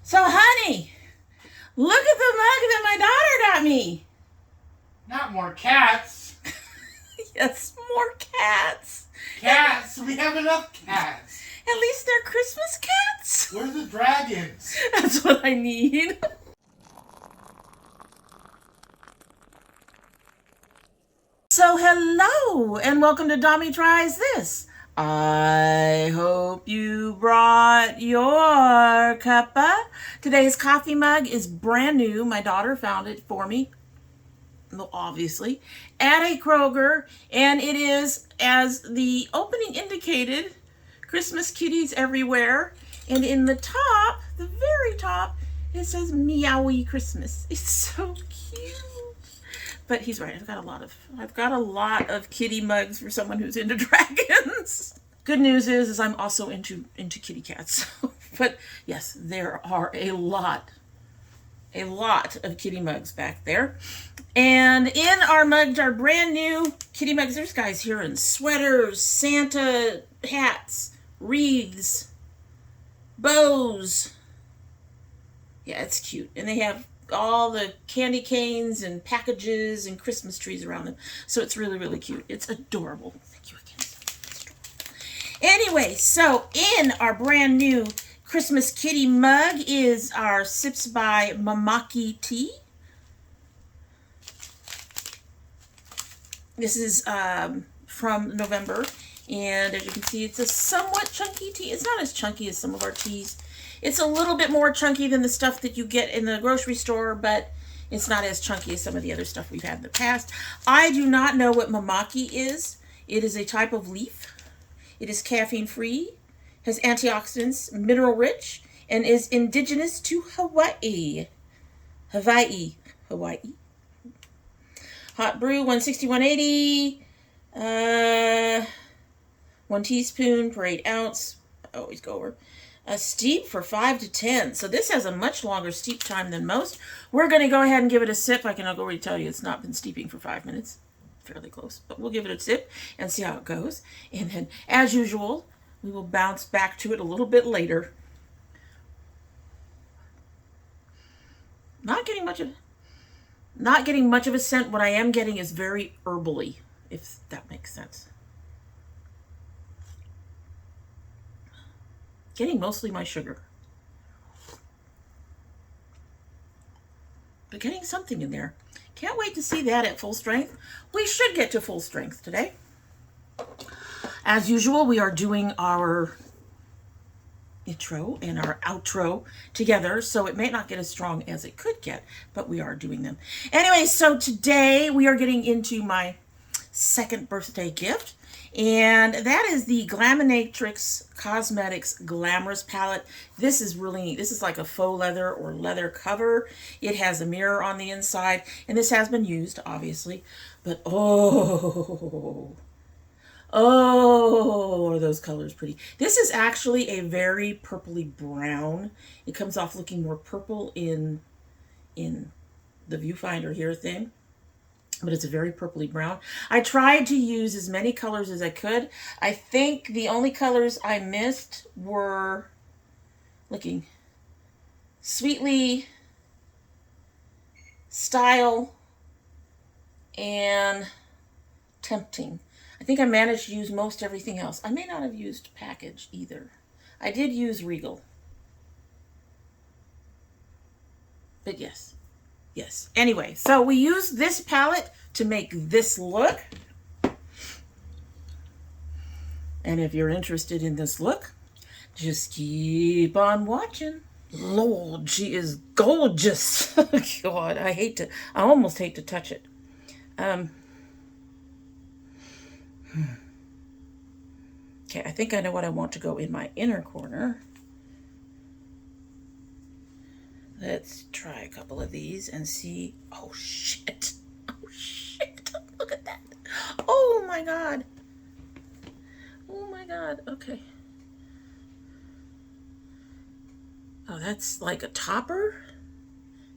So, honey, look at the mug that my daughter got me. Not more cats. Yes, more cats. Cats? We have enough cats. At least they're Christmas cats. Where's the dragons? That's what I need. So, hello, and welcome to domytriesthis. I hope you brought your cuppa. Today's coffee mug is brand new. My daughter found it for me, obviously, at a Kroger, and it is, as the opening indicated, Christmas kitties everywhere. And in the top, the very top, it says Meowie Christmas. It's so cute. But he's right. I've got a lot of kitty mugs for someone who's into dragons. Good news is I'm also into kitty cats. But yes, there are a lot of kitty mugs back there. And in our mugs are brand new kitty mugs. There's guys here in sweaters, Santa hats, wreaths, bows. Yeah, it's cute. And they have all the candy canes and packages and Christmas trees around them. So it's really, really cute. It's adorable. Thank you again. Anyway, so in our brand new Christmas kitty mug is our Sips by Mamaki tea. This is from November. And as you can see, it's a somewhat chunky tea. It's not as chunky as some of our teas. It's a little bit more chunky than the stuff that you get in the grocery store, but it's not as chunky as some of the other stuff we've had in the past. I do not know what Mamaki is. It is a type of leaf. It is caffeine-free, has antioxidants, mineral-rich, and is indigenous to Hawaii. Hawaii. Hot brew, 160, 180. 1 teaspoon per 8 ounce. I always go over. A steep for 5 to 10. So this has a much longer steep time than most. We're going to go ahead and give it a sip. I can already tell you it's not been steeping for 5 minutes. Fairly close. But we'll give it a sip and see how it goes. And then, as usual, we will bounce back to it a little bit later. Not getting much of a scent. What I am getting is very herbally, if that makes sense. Getting mostly my sugar. But getting something in there. Can't wait to see that at full strength. We should get to full strength today. As usual, we are doing our intro and our outro together, so it may not get as strong as it could get, but we are doing them. Anyway, so today we are getting into my second birthday gift. And that is the Glaminatrix Cosmetics Glamorous palette. This is like a faux leather or leather cover. It has a mirror on the inside, and this has been used, obviously. But oh, are those colors pretty. This is actually a very purpley brown. It comes off looking more purple in the viewfinder here thing. But it's a very purpley brown. I tried to use as many colors as I could. I think the only colors I missed were, looking, Sweetly, Style, and Tempting. I think I managed to use most everything else. I may not have used Package either. I did use Regal. But yes. Yes. Anyway, so we used this palette to make this look. And if you're interested in this look, just keep on watching. Lord, she is gorgeous. God, I almost hate to touch it. Okay, I think I know what I want to go in my inner corner. Let's try a couple of these and see. Oh, shit. Oh, shit. Look at that. Oh, my God. Oh, my God. Okay. Oh, that's like a topper.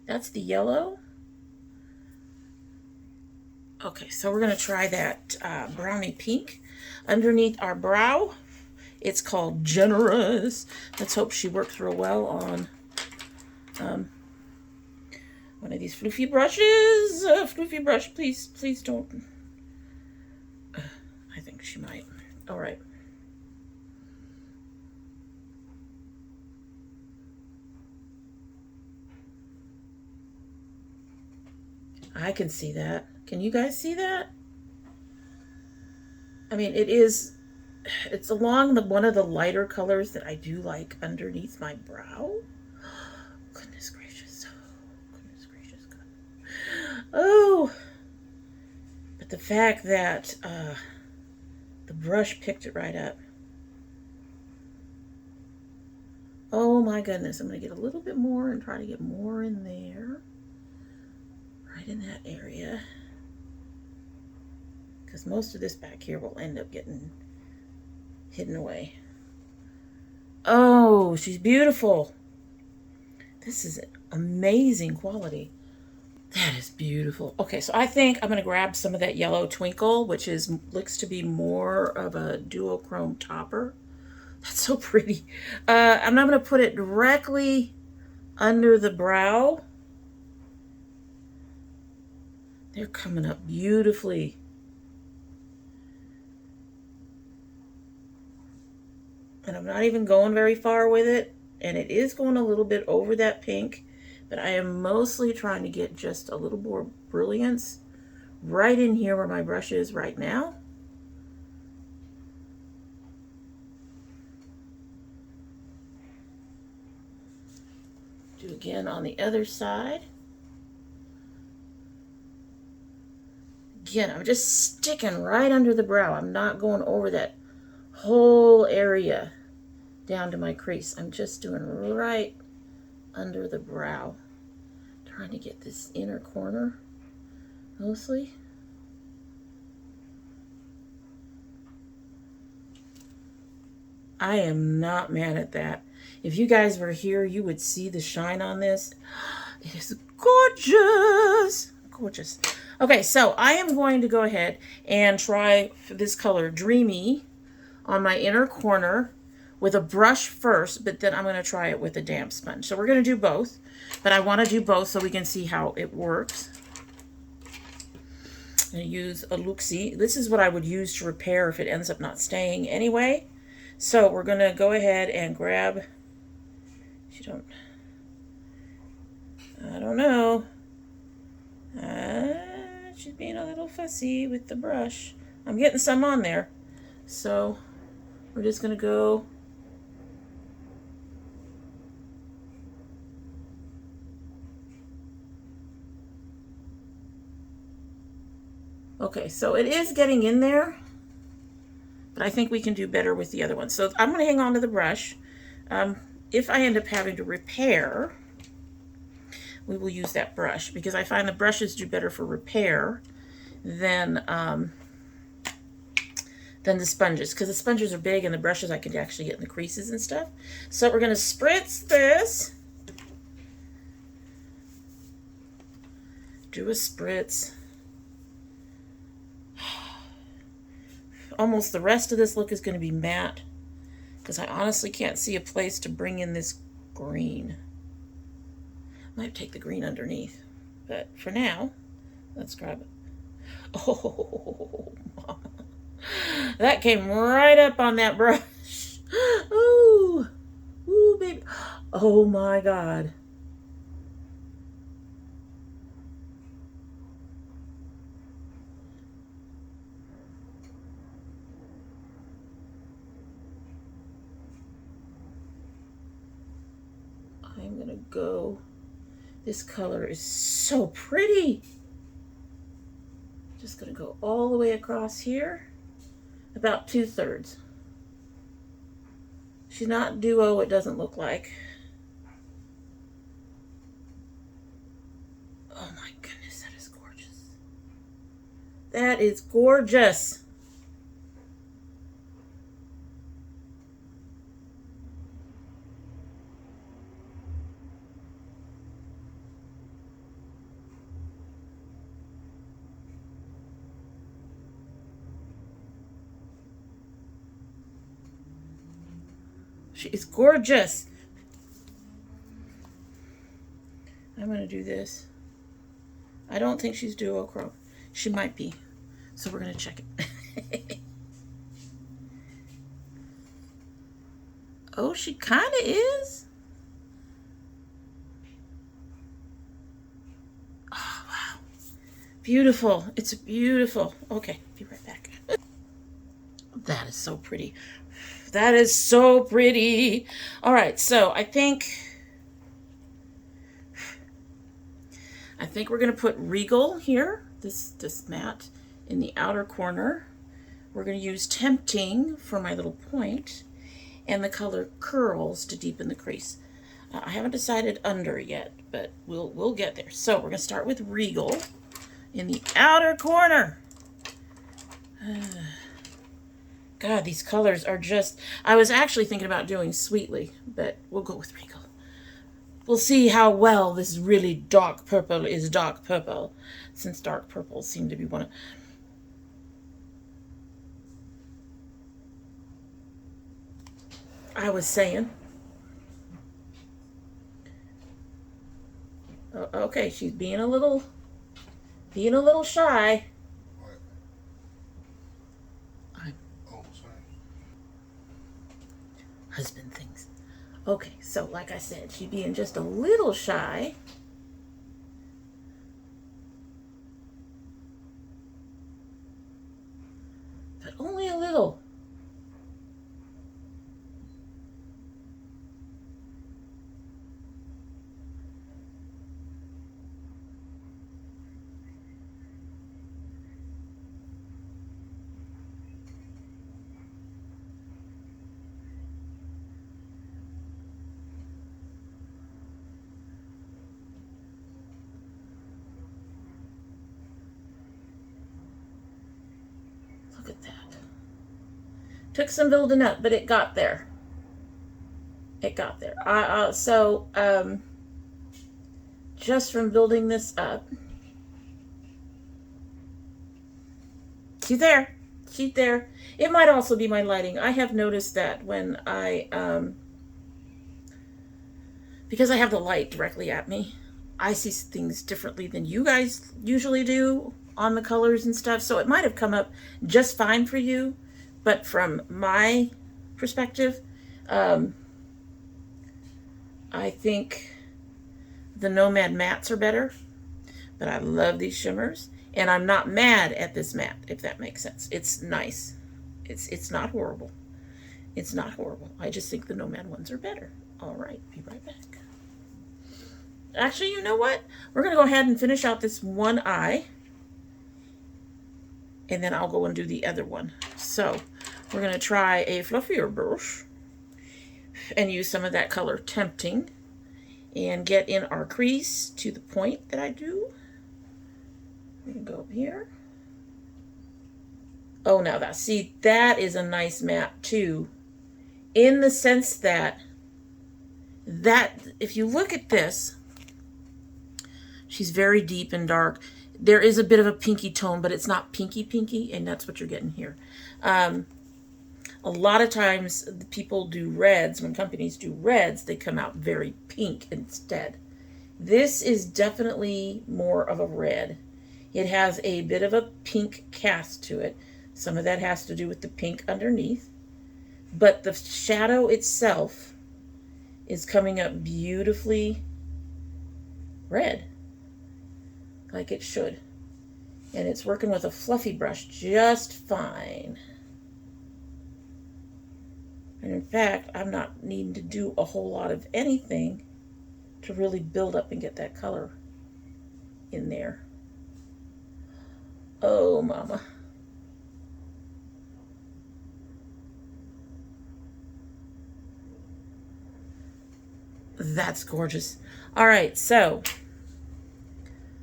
That's the yellow. Okay, so we're going to try that brownie pink underneath our brow. It's called Generous. Let's hope she works real well on One of these floofy brushes. Floofy brush, please don't. I think she might. All right. I can see that. Can you guys see that? I mean, it's along one of the lighter colors that I do like underneath my brow. Goodness gracious. Oh, goodness gracious. God. Oh. But the fact that the brush picked it right up. Oh my goodness. I'm going to get a little bit more and try to get more in there. Right in that area. Because most of this back here will end up getting hidden away. Oh, she's beautiful. This is amazing quality. That is beautiful. Okay, so I think I'm going to grab some of that yellow twinkle, which looks to be more of a duochrome topper. That's so pretty. I'm going to put it directly under the brow. They're coming up beautifully. And I'm not even going very far with it. And it is going a little bit over that pink. But I am mostly trying to get just a little more brilliance right in here where my brush is right now. Do again on the other side. Again, I'm just sticking right under the brow. I'm not going over that whole area down to my crease. I'm just doing right under the brow. Trying to get this inner corner mostly. I am not mad at that. If you guys were here, you would see the shine on this. It is gorgeous. Gorgeous. Okay, so I am going to go ahead and try this color Dreamy on my inner corner with a brush first, but then I'm going to try it with a damp sponge. So we're going to do both, but I want to do both so we can see how it works. I'm going to use a Luxie. This is what I would use to repair if it ends up not staying anyway. So we're going to go ahead and grab, I don't know. She's being a little fussy with the brush. I'm getting some on there. So we're just going to go. Okay, so it is getting in there, but I think we can do better with the other one. So I'm going to hang on to the brush. If I end up having to repair, we will use that brush because I find the brushes do better for repair than the sponges, because the sponges are big and the brushes I can actually get in the creases and stuff. So we're going to spritz this. Do a spritz. Almost the rest of this look is going to be matte because I honestly can't see a place to bring in this green. I might take the green underneath, but for now, let's grab it. Oh, Mama. That came right up on that brush. Ooh, ooh, baby. Oh my God. I'm gonna go. This color is so pretty. Just gonna go all the way across here, about 2/3. She's not duo, it doesn't look like. Oh my goodness, that is gorgeous. That is gorgeous. She is gorgeous. I'm going to do this. I don't think she's duochrome. She might be. So we're going to check it. Oh, she kind of is. Oh, wow. Beautiful. It's beautiful. Okay, be right back. That is so pretty. That is so pretty. All right, so I think we're going to put Regal here, this matte, in the outer corner. We're going to use Tempting for my little point, and the color Curls to deepen the crease. I haven't decided under yet, but we'll get there. So we're going to start with Regal in the outer corner. God, these colors are just... I was actually thinking about doing Sweetly, but we'll go with Regal. We'll see how well this really dark purple is dark purple, since dark purples seem to be one of... I was saying. Okay, she's being a little shy. What? Oh, sorry. Husband things. Okay, so like I said, she's being just a little shy. But only a little. Look at that. Took some building up, but it got there. It got there. Just from building this up. She's there. She's there. It might also be my lighting. I have noticed that when because I have the light directly at me, I see things differently than you guys usually do on the colors and stuff. So it might have come up just fine for you, but from my perspective, I think the Nomad mattes are better, but I love these shimmers, and I'm not mad at this matte, if that makes sense. It's nice. It's not horrible. It's not horrible. I just think the Nomad ones are better. All right, be right back. Actually, you know what? We're going to go ahead and finish out this one eye, and then I'll go and do the other one. So we're going to try a fluffier brush and use some of that color Tempting and get in our crease to the point that I do. We're going to go up here. Oh, now that, see, that is a nice matte too, in the sense that if you look at this, she's very deep and dark. There is a bit of a pinky tone, but it's not pinky, and that's what you're getting here. A lot of times the people do reds. When companies do reds, they come out very pink instead. This is definitely more of a red. It has a bit of a pink cast to it. Some of that has to do with the pink underneath. But the shadow itself is coming up beautifully red, like it should. And it's working with a fluffy brush just fine. And in fact, I'm not needing to do a whole lot of anything to really build up and get that color in there. Oh, mama. That's gorgeous. All right, so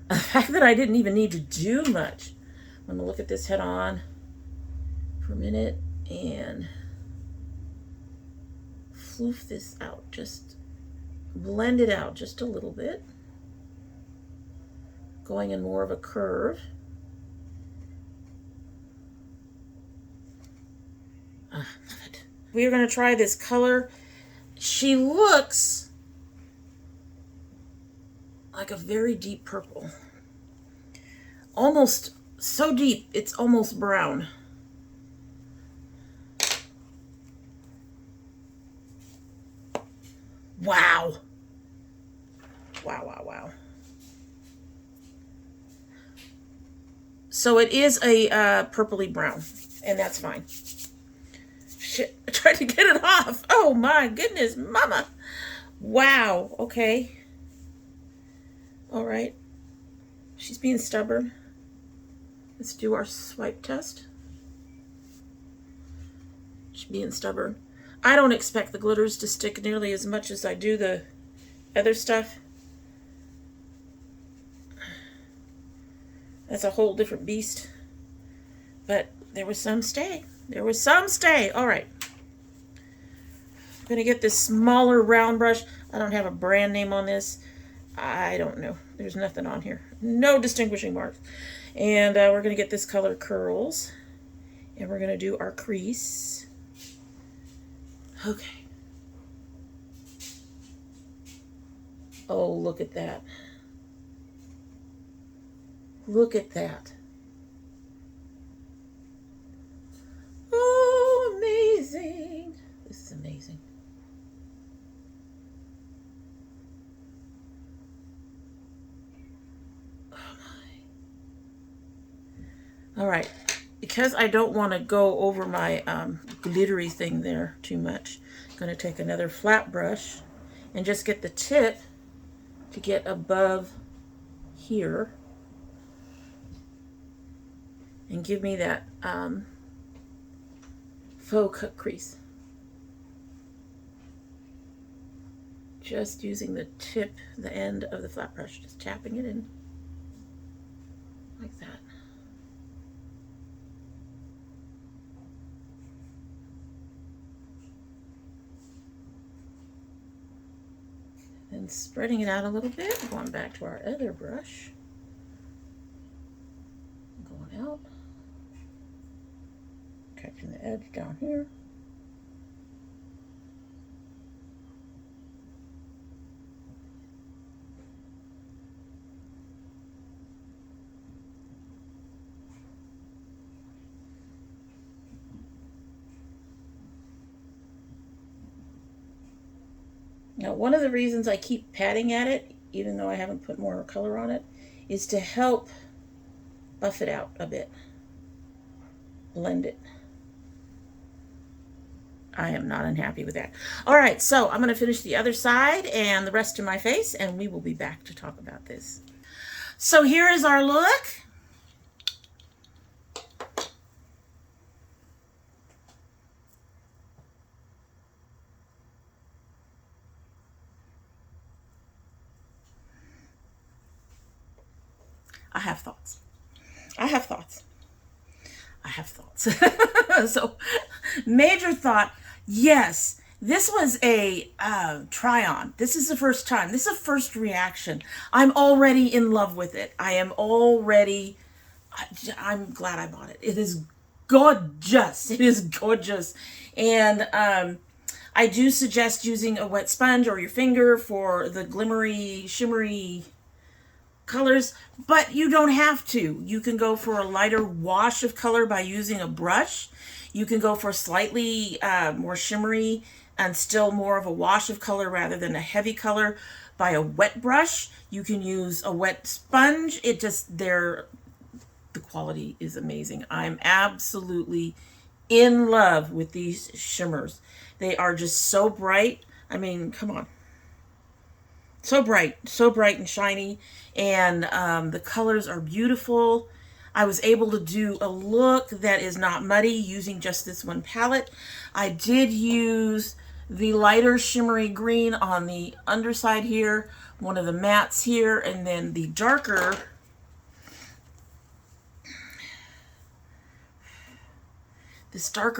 the fact that I didn't even need to do much. I'm gonna look at this head on for a minute and floof this out. Just blend it out just a little bit. Going in more of a curve. Love it. We are gonna try this color. She looks like a very deep purple. Almost so deep, it's almost brown. Wow. Wow, wow, wow. So it is a purpley brown, and that's fine. Shit, I tried to get it off. Oh my goodness, mama. Wow, okay. All right. She's being stubborn. Let's do our swipe test. She's being stubborn. I don't expect the glitters to stick nearly as much as I do the other stuff. That's a whole different beast. But there was some stay. There was some stay. All right. I'm going to get this smaller round brush. I don't have a brand name on this. I don't know. There's nothing on here. No distinguishing marks. And we're going to get this color Curls. And we're going to do our crease. Okay. Oh, look at that. Look at that. Oh, amazing. This is amazing. Oh my. All right. Because I don't want to go over my glittery thing there too much, I'm going to take another flat brush and just get the tip to get above here. And give me that faux cut crease. Just using the tip, the end of the flat brush, just tapping it in like that. And spreading it out a little bit, going back to our other brush. Going out. Catching the edge down here. Now, one of the reasons I keep patting at it, even though I haven't put more color on it, is to help buff it out a bit. Blend it. I am not unhappy with that. All right, so I'm going to finish the other side and the rest of my face, and we will be back to talk about this. So here is our look. I have thoughts. I have thoughts. I have thoughts. So, major thought, yes, this was a try-on. This is the first time. This is a first reaction. I'm already in love with it. I'm glad I bought it. It is gorgeous. It is gorgeous. And I do suggest using a wet sponge or your finger for the glimmery, shimmery colors, but you don't have to. You can go for a lighter wash of color by using a brush. You can go for slightly more shimmery and still more of a wash of color rather than a heavy color by a wet brush. You can use a wet sponge. The quality is amazing. I'm absolutely in love with these shimmers. They are just so bright. I mean, come on. So bright and shiny, and the colors are beautiful. I was able to do a look that is not muddy using just this one palette. I did use the lighter shimmery green on the underside here, one of the mattes here, and then the darker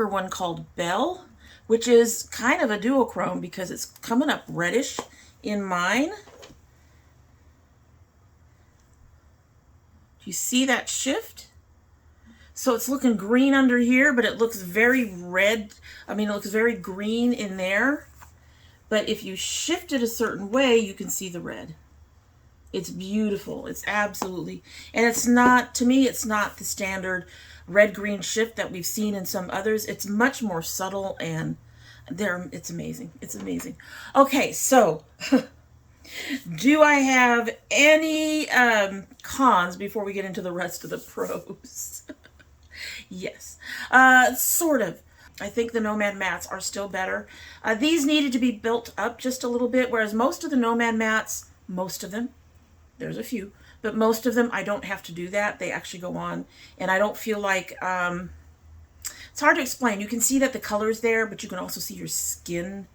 one called Belle, which is kind of a duochrome because it's coming up reddish in mine. Do you see that shift? So it's looking green under here, but it looks very red. I mean, it looks very green in there. But if you shift it a certain way, you can see the red. It's beautiful. It's absolutely, and it's not, to me, it's not the standard red-green shift that we've seen in some others. It's much more subtle, and it's amazing. It's amazing. Okay, so do I have any cons before we get into the rest of the pros? Yes, sort of. I think the Nomad mattes are still better. These needed to be built up just a little bit, whereas most of the Nomad mattes, most of them, there's a few, but most of them I don't have to do that. They actually go on, and I don't feel like, it's hard to explain. You can see that the color's there, but you can also see your skin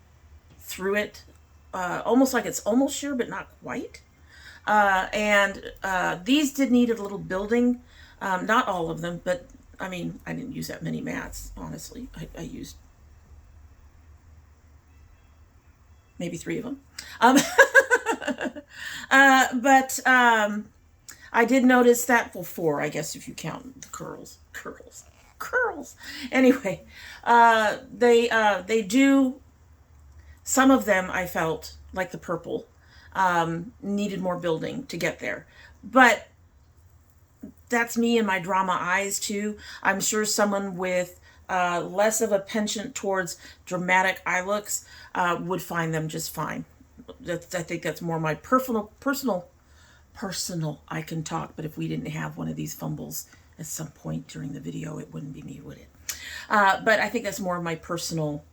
through it, almost like it's almost sheer, but not quite. These did need a little building. Not all of them, but I mean, I didn't use that many mattes, honestly. I used maybe 3 of them. I did notice that, well, 4, I guess, if you count the curls. Anyway, they do, some of them I felt, like the purple, needed more building to get there. But that's me and my drama eyes too. I'm sure someone with less of a penchant towards dramatic eye looks would find them just fine. I think that's more my personal. I can talk, but if we didn't have one of these fumbles at some point during the video, it wouldn't be me, would it? But I think that's more of my personal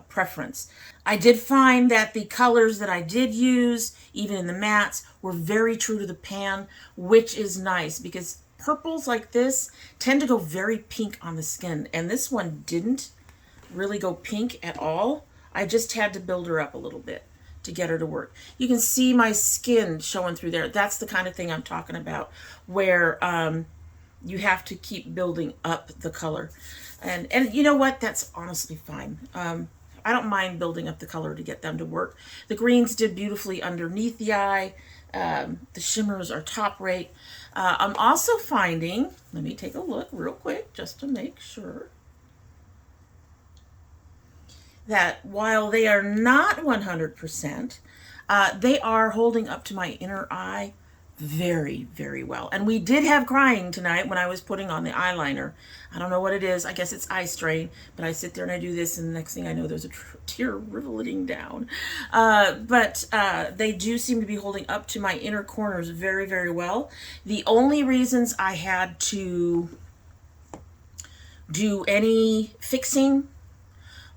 preference. I did find that the colors that I did use, even in the mattes, were very true to the pan, which is nice because purples like this tend to go very pink on the skin, and this one didn't really go pink at all. I just had to build her up a little bit to get her to work. You can see my skin showing through there. That's the kind of thing I'm talking about, where you have to keep building up the color. And you know what? That's honestly fine. I don't mind building up the color to get them to work. The greens did beautifully underneath the eye. The shimmers are top rate. I'm also finding, let me take a look real quick just to make sure, that while they are not 100%, they are holding up to my inner eye very, very well. And we did have crying tonight when I was putting on the eyeliner. I don't know what it is. I guess it's eye strain, but I sit there and I do this, and the next thing I know, there's a tear riveting down. But they do seem to be holding up to my inner corners very, very well. The only reasons I had to do any fixing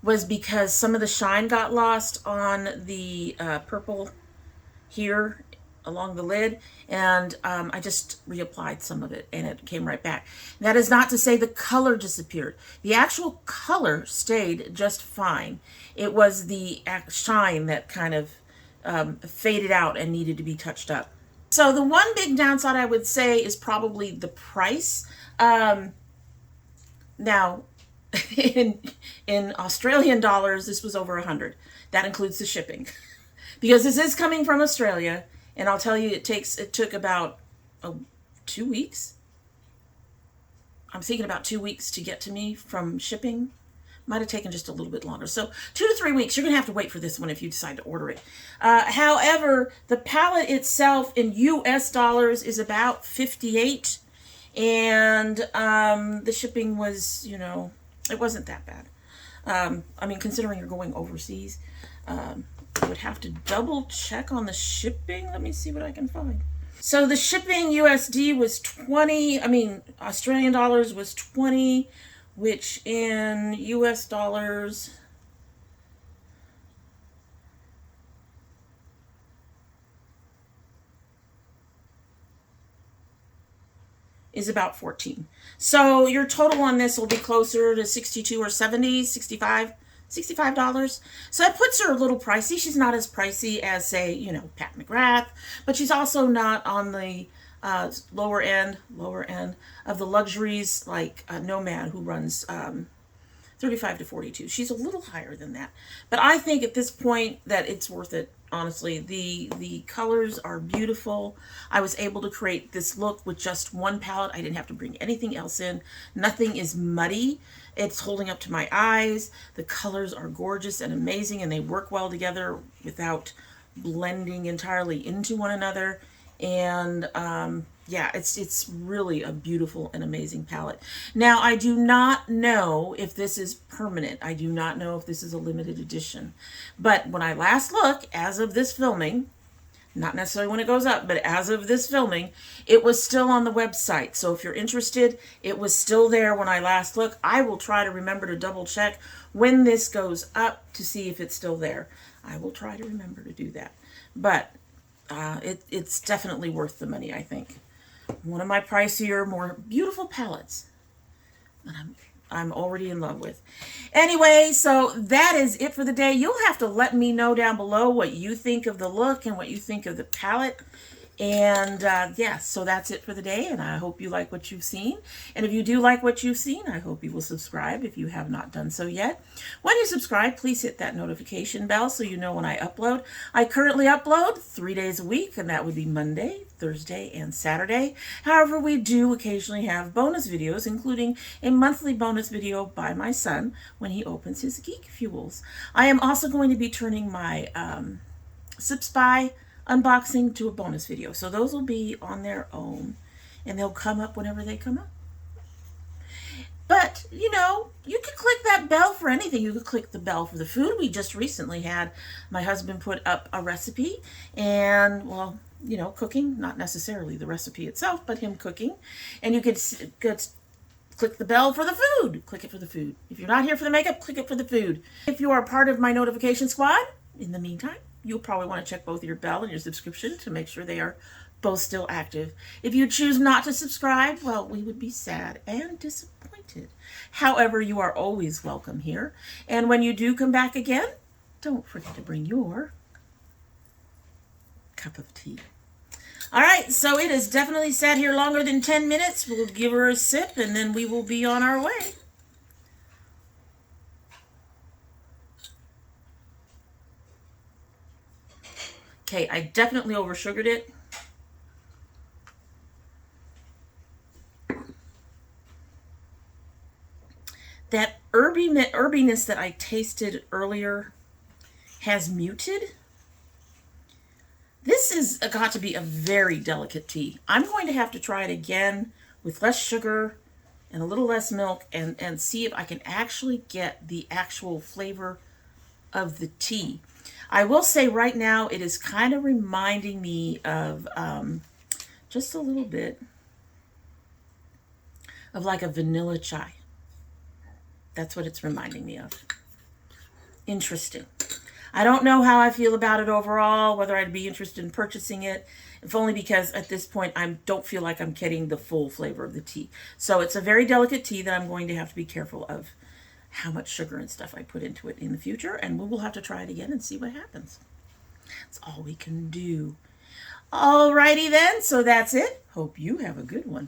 was because some of the shine got lost on the purple here along the lid, and I just reapplied some of it and it came right back. That is not to say the color disappeared. The actual color stayed just fine. It was the shine that kind of faded out and needed to be touched up. So the one big downside I would say is probably the price. Now, in Australian dollars, this was over 100. That includes the shipping. Because this is coming from Australia, and I'll tell you, it took about 2 weeks. I'm thinking about 2 weeks to get to me from shipping. Might have taken just a little bit longer. So 2 to 3 weeks. You're going to have to wait for this one if you decide to order it. However, the palette itself in US dollars is about 58. And the shipping was, you know, it wasn't that bad. I mean, considering you're going overseas, I would have to double check on the shipping. Let me see what I can find. So the shipping USD was 20. I mean, Australian dollars was 20, which in US dollars is about 14. So your total on this will be closer to 62 or 70, 65, $65. So that puts her a little pricey. She's not as pricey as, say, you know, Pat McGrath, but she's also not on the lower end of the luxuries like Nomad, who runs 35 to 42. She's a little higher than that. But I think at this point that it's worth it, honestly. The colors are beautiful. I was able to create this look with just one palette. I didn't have to bring anything else in. Nothing is muddy. It's holding up to my eyes. The colors are gorgeous and amazing, and they work well together without blending entirely into one another. And yeah, it's really a beautiful and amazing palette. Now, I do not know if this is permanent. I do not know if this is a limited edition. But when I last look, as of this filming, not necessarily when it goes up, but as of this filming, it was still on the website. So if you're interested, it was still there when I last looked. I will try to remember to double check when this goes up to see if it's still there. I will try to remember to do that. But it's definitely worth the money, I think. One of my pricier, more beautiful palettes that I'm already in love with. Anyway, so that is it for the day. You'll have to let me know down below what you think of the look and what you think of the palette. And yeah, so that's it for the day, and I hope you like what you've seen. And if you do like what you've seen, I hope you will subscribe if you have not done so yet. When you subscribe, please hit that notification bell so you know when I upload. I currently upload 3 days a week, and that would be Monday, Thursday, and Saturday. However, we do occasionally have bonus videos, including a monthly bonus video by my son when he opens his Geek Fuels. I am also going to be turning my Sip Spy unboxing to a bonus video. So those will be on their own, and they'll come up whenever they come up. But, you know, you could click that bell for anything. You could click the bell for the food. We just recently had my husband put up a recipe, and, well, you know, cooking, not necessarily the recipe itself, but him cooking. And you could click the bell for the food. Click it for the food. If you're not here for the makeup, click it for the food. If you are part of my notification squad, in the meantime, you'll probably want to check both your bell and your subscription to make sure they are both still active. If you choose not to subscribe, well, we would be sad and disappointed. However, you are always welcome here. And when you do come back again, don't forget to bring your cup of tea. All right, so it has definitely sat here longer than 10 minutes. We'll give her a sip, and then we will be on our way. Okay, I definitely over-sugared it. That herbiness that I tasted earlier has muted. This is got to be a very delicate tea. I'm going to have to try it again with less sugar and a little less milk and see if I can actually get the actual flavor of the tea. I will say right now it is kind of reminding me of just a little bit of like a vanilla chai. That's what it's reminding me of. Interesting. I don't know how I feel about it overall, whether I'd be interested in purchasing it, if only because at this point I don't feel like I'm getting the full flavor of the tea. So it's a very delicate tea that I'm going to have to be careful of how much sugar and stuff I put into it in the future, and we will have to try it again and see what happens. That's all we can do. Alrighty then, so that's it. Hope you have a good one.